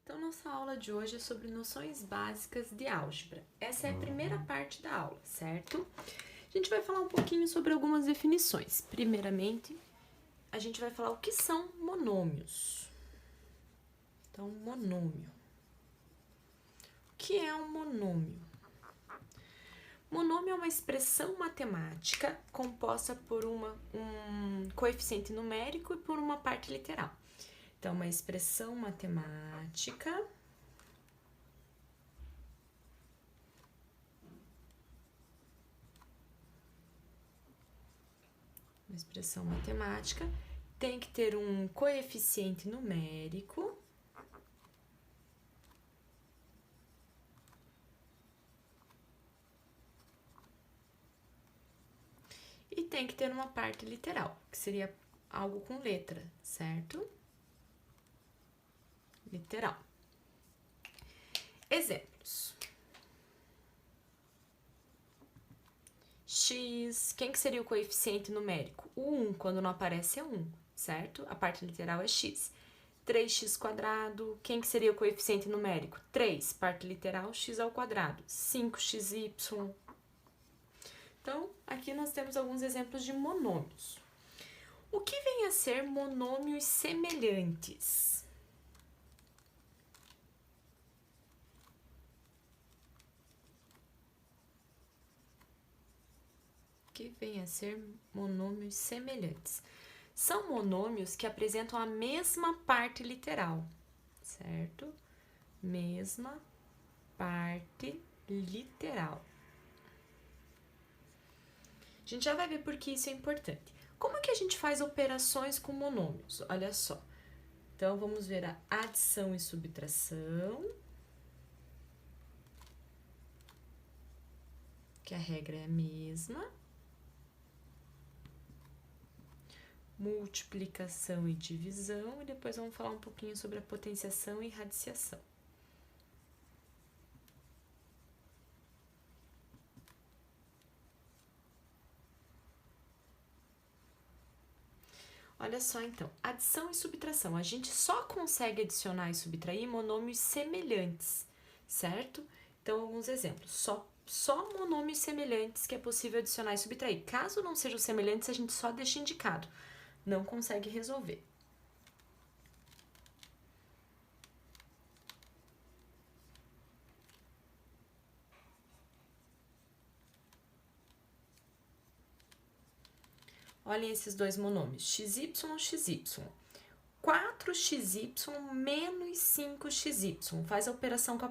Então, nossa aula de hoje é sobre noções básicas de álgebra. Essa é a primeira parte da aula, certo? A gente vai falar um pouquinho sobre algumas definições. Primeiramente, a gente vai falar o que são monômios. Então, monômio. O que é um monômio? Monômio é uma expressão matemática composta por um coeficiente numérico e por uma parte literal. Então, uma expressão matemática tem que ter um coeficiente numérico e tem que ter uma parte literal, que seria algo com letra, certo? Literal. Exemplos. X, quem que seria o coeficiente numérico? O 1, quando não aparece é 1, certo? A parte literal é x. 3x², quem que seria o coeficiente numérico? 3, parte literal, x². 5xy. Então, aqui nós temos alguns exemplos de monômios. O que vem a ser monômios semelhantes? Que vem a ser monômios semelhantes. São monômios que apresentam a mesma parte literal, certo? Mesma parte literal. A gente já vai ver por que isso é importante. Como é que a gente faz operações com monômios? Olha só. Então, vamos ver a adição e subtração, que a regra é a mesma. Multiplicação e divisão, e depois vamos falar um pouquinho sobre a potenciação e radiciação. Olha só, então, adição e subtração. A gente só consegue adicionar e subtrair monômios semelhantes, certo? Então, alguns exemplos. Só monômios semelhantes que é possível adicionar e subtrair. Caso não sejam semelhantes, a gente só deixa indicado. Não consegue resolver. Olhem esses dois monômios, xy, xy. 4xy menos 5xy. Faz a operação com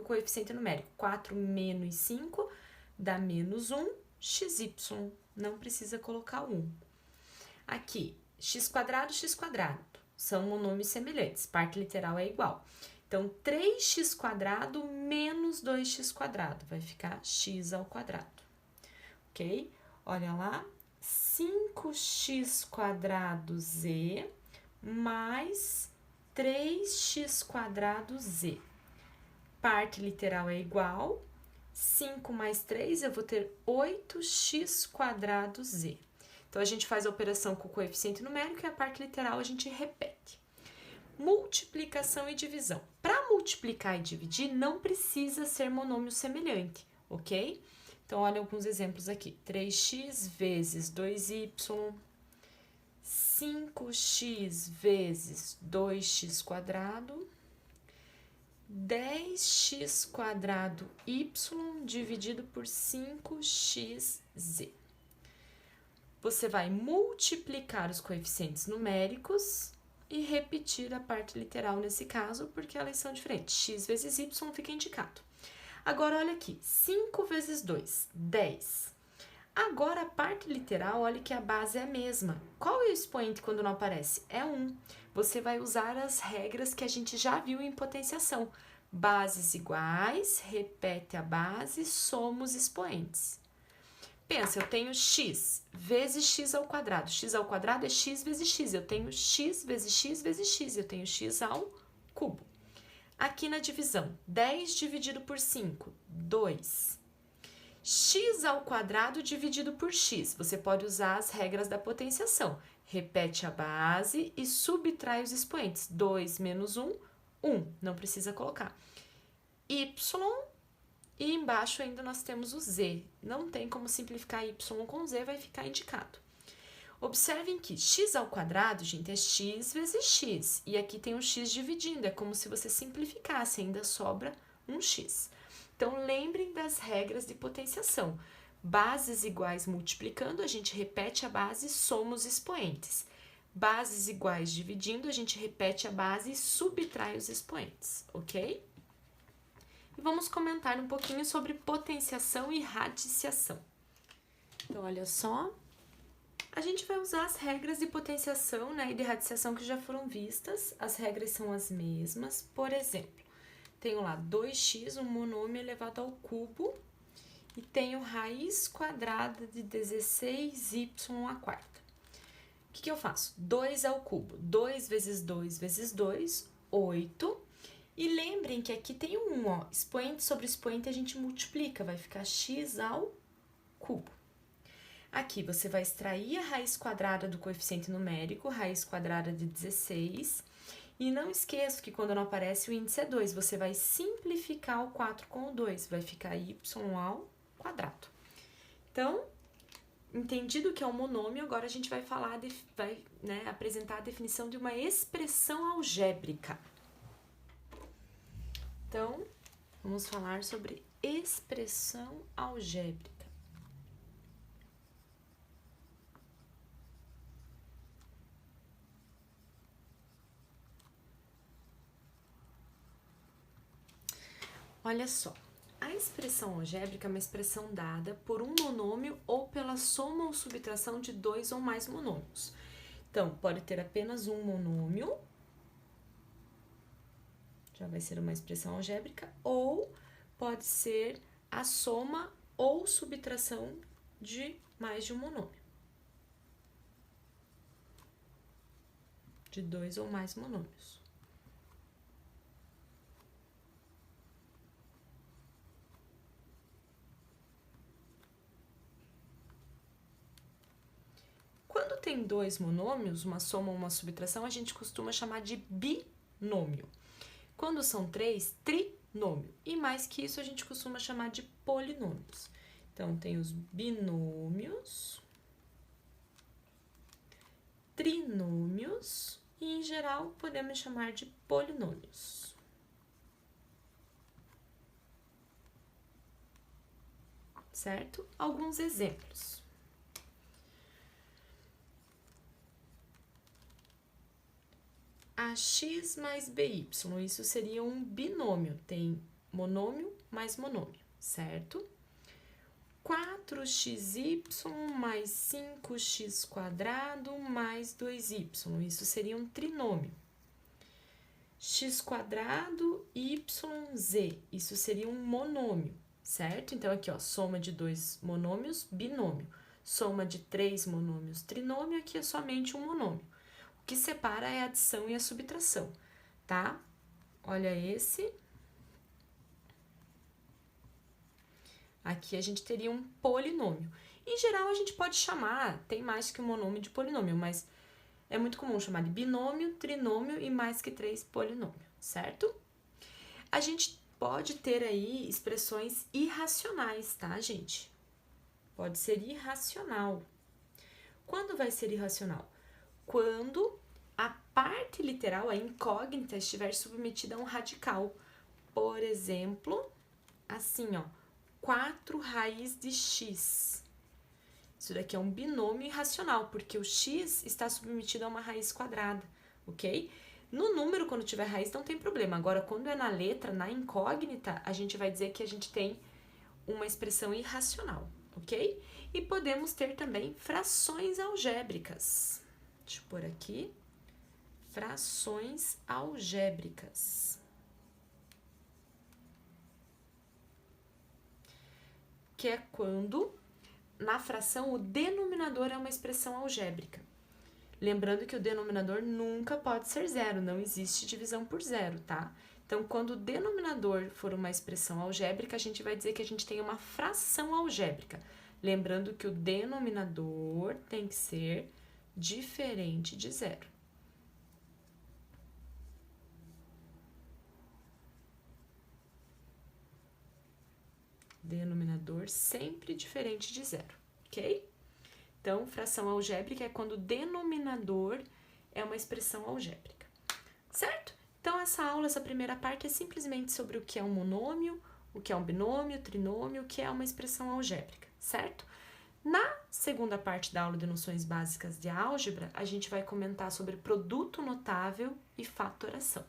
o coeficiente numérico. 4 menos 5 dá menos 1xy. Não precisa colocar 1. Aqui, x², x². São monômios semelhantes. Parte literal é igual. Então, 3x² menos 2x². Vai ficar x². Ok? Olha lá. 5x² mais 3x²z. Parte literal é igual. 5 mais 3, eu vou ter 8x²z. Então, a gente faz a operação com o coeficiente numérico e a parte literal a gente repete. Multiplicação e divisão. Para multiplicar e dividir, não precisa ser monômio semelhante, ok? Então, olha alguns exemplos aqui. 3x vezes 2y, 5x vezes 2x², 10x²y dividido por 5xz. Você vai multiplicar os coeficientes numéricos e repetir a parte literal nesse caso, porque elas são diferentes. X vezes y fica indicado. Agora, olha aqui, 5 vezes 2, 10. Agora, a parte literal, olha que a base é a mesma. Qual é o expoente quando não aparece? É 1. Você vai usar as regras que a gente já viu em potenciação. Bases iguais, repete a base, soma os expoentes. Pensa, eu tenho x vezes x². X² é x vezes x. Eu tenho x vezes x vezes x. Eu tenho x². Aqui na divisão, 10 dividido por 5, 2. X² dividido por x. Você pode usar as regras da potenciação. Repete a base e subtrai os expoentes. 2 menos 1, 1, não precisa colocar. Y, e embaixo ainda nós temos o Z. Não tem como simplificar Y com Z, vai ficar indicado. Observem que x ao quadrado, gente, é x vezes x. E aqui tem um x dividindo, é como se você simplificasse, ainda sobra um x. Então, lembrem das regras de potenciação. Bases iguais multiplicando, a gente repete a base, soma os expoentes. Bases iguais dividindo, a gente repete a base e subtrai os expoentes, ok? E vamos comentar um pouquinho sobre potenciação e radiciação. Então, olha só. A gente vai usar as regras de potenciação, né, e de radiciação que já foram vistas. As regras são as mesmas. Por exemplo, tenho lá 2x, um monômio elevado ao cubo, e tenho raiz quadrada de 16y à quarta. O que eu faço? 2 ao cubo. 2 vezes 2 vezes 2, 8. E lembrem que aqui tem um 1, ó. Expoente sobre expoente a gente multiplica, vai ficar x ao cubo. Aqui você vai extrair a raiz quadrada do coeficiente numérico, raiz quadrada de 16. E não esqueça que quando não aparece o índice é 2, você vai simplificar o 4 com o 2, vai ficar y ao quadrado. Então, entendido que é um monômio, agora a gente vai falar, apresentar a definição de uma expressão algébrica. Então, vamos falar sobre expressão algébrica. Olha só, a expressão algébrica é uma expressão dada por um monômio ou pela soma ou subtração de 2 ou mais monômios. Então, pode ter apenas um monômio, já vai ser uma expressão algébrica, ou pode ser a soma ou subtração de mais de um monômio. De 2 ou mais monômios. Quando tem 2 monômios, uma soma ou uma subtração, a gente costuma chamar de binômio. Quando são 3, trinômio. E mais que isso, a gente costuma chamar de polinômios. Então, tem os binômios, trinômios e, em geral, podemos chamar de polinômios. Certo? Alguns exemplos. Ax mais by, isso seria um binômio, tem monômio mais monômio, certo? 4xy mais 5x quadrado mais 2y, isso seria um trinômio. X quadrado, yz, isso seria um monômio, certo? Então, aqui, ó, soma de 2 monômios, binômio. Soma de 3 monômios, trinômio, aqui é somente um monômio. O que separa é a adição e a subtração, tá? Olha esse. Aqui a gente teria um polinômio. Em geral, a gente pode chamar, tem mais que um monômio de polinômio, mas é muito comum chamar de binômio, trinômio e mais que 3 polinômio, certo? A gente pode ter aí expressões irracionais, tá, gente? Pode ser irracional. Quando vai ser irracional? Quando a parte literal, a incógnita, estiver submetida a um radical. Por exemplo, assim, ó, 4 raiz de x. Isso daqui é um binômio irracional, porque o x está submetido a uma raiz quadrada, ok? No número, quando tiver raiz, não tem problema. Agora, quando é na letra, na incógnita, a gente vai dizer que a gente tem uma expressão irracional, ok? E podemos ter também frações algébricas. Deixa eu pôr aqui. Frações algébricas. Que é quando, na fração, o denominador é uma expressão algébrica. Lembrando que o denominador nunca pode ser zero, não existe divisão por zero, tá? Então, quando o denominador for uma expressão algébrica, a gente vai dizer que a gente tem uma fração algébrica. Lembrando que o denominador tem que ser diferente de zero. Denominador sempre diferente de zero, ok? Então, fração algébrica é quando o denominador é uma expressão algébrica, certo? Então, essa primeira parte é simplesmente sobre o que é um monômio, o que é um binômio, trinômio, o que é uma expressão algébrica, certo? Na segunda parte da aula de noções básicas de álgebra, a gente vai comentar sobre produto notável e fatoração.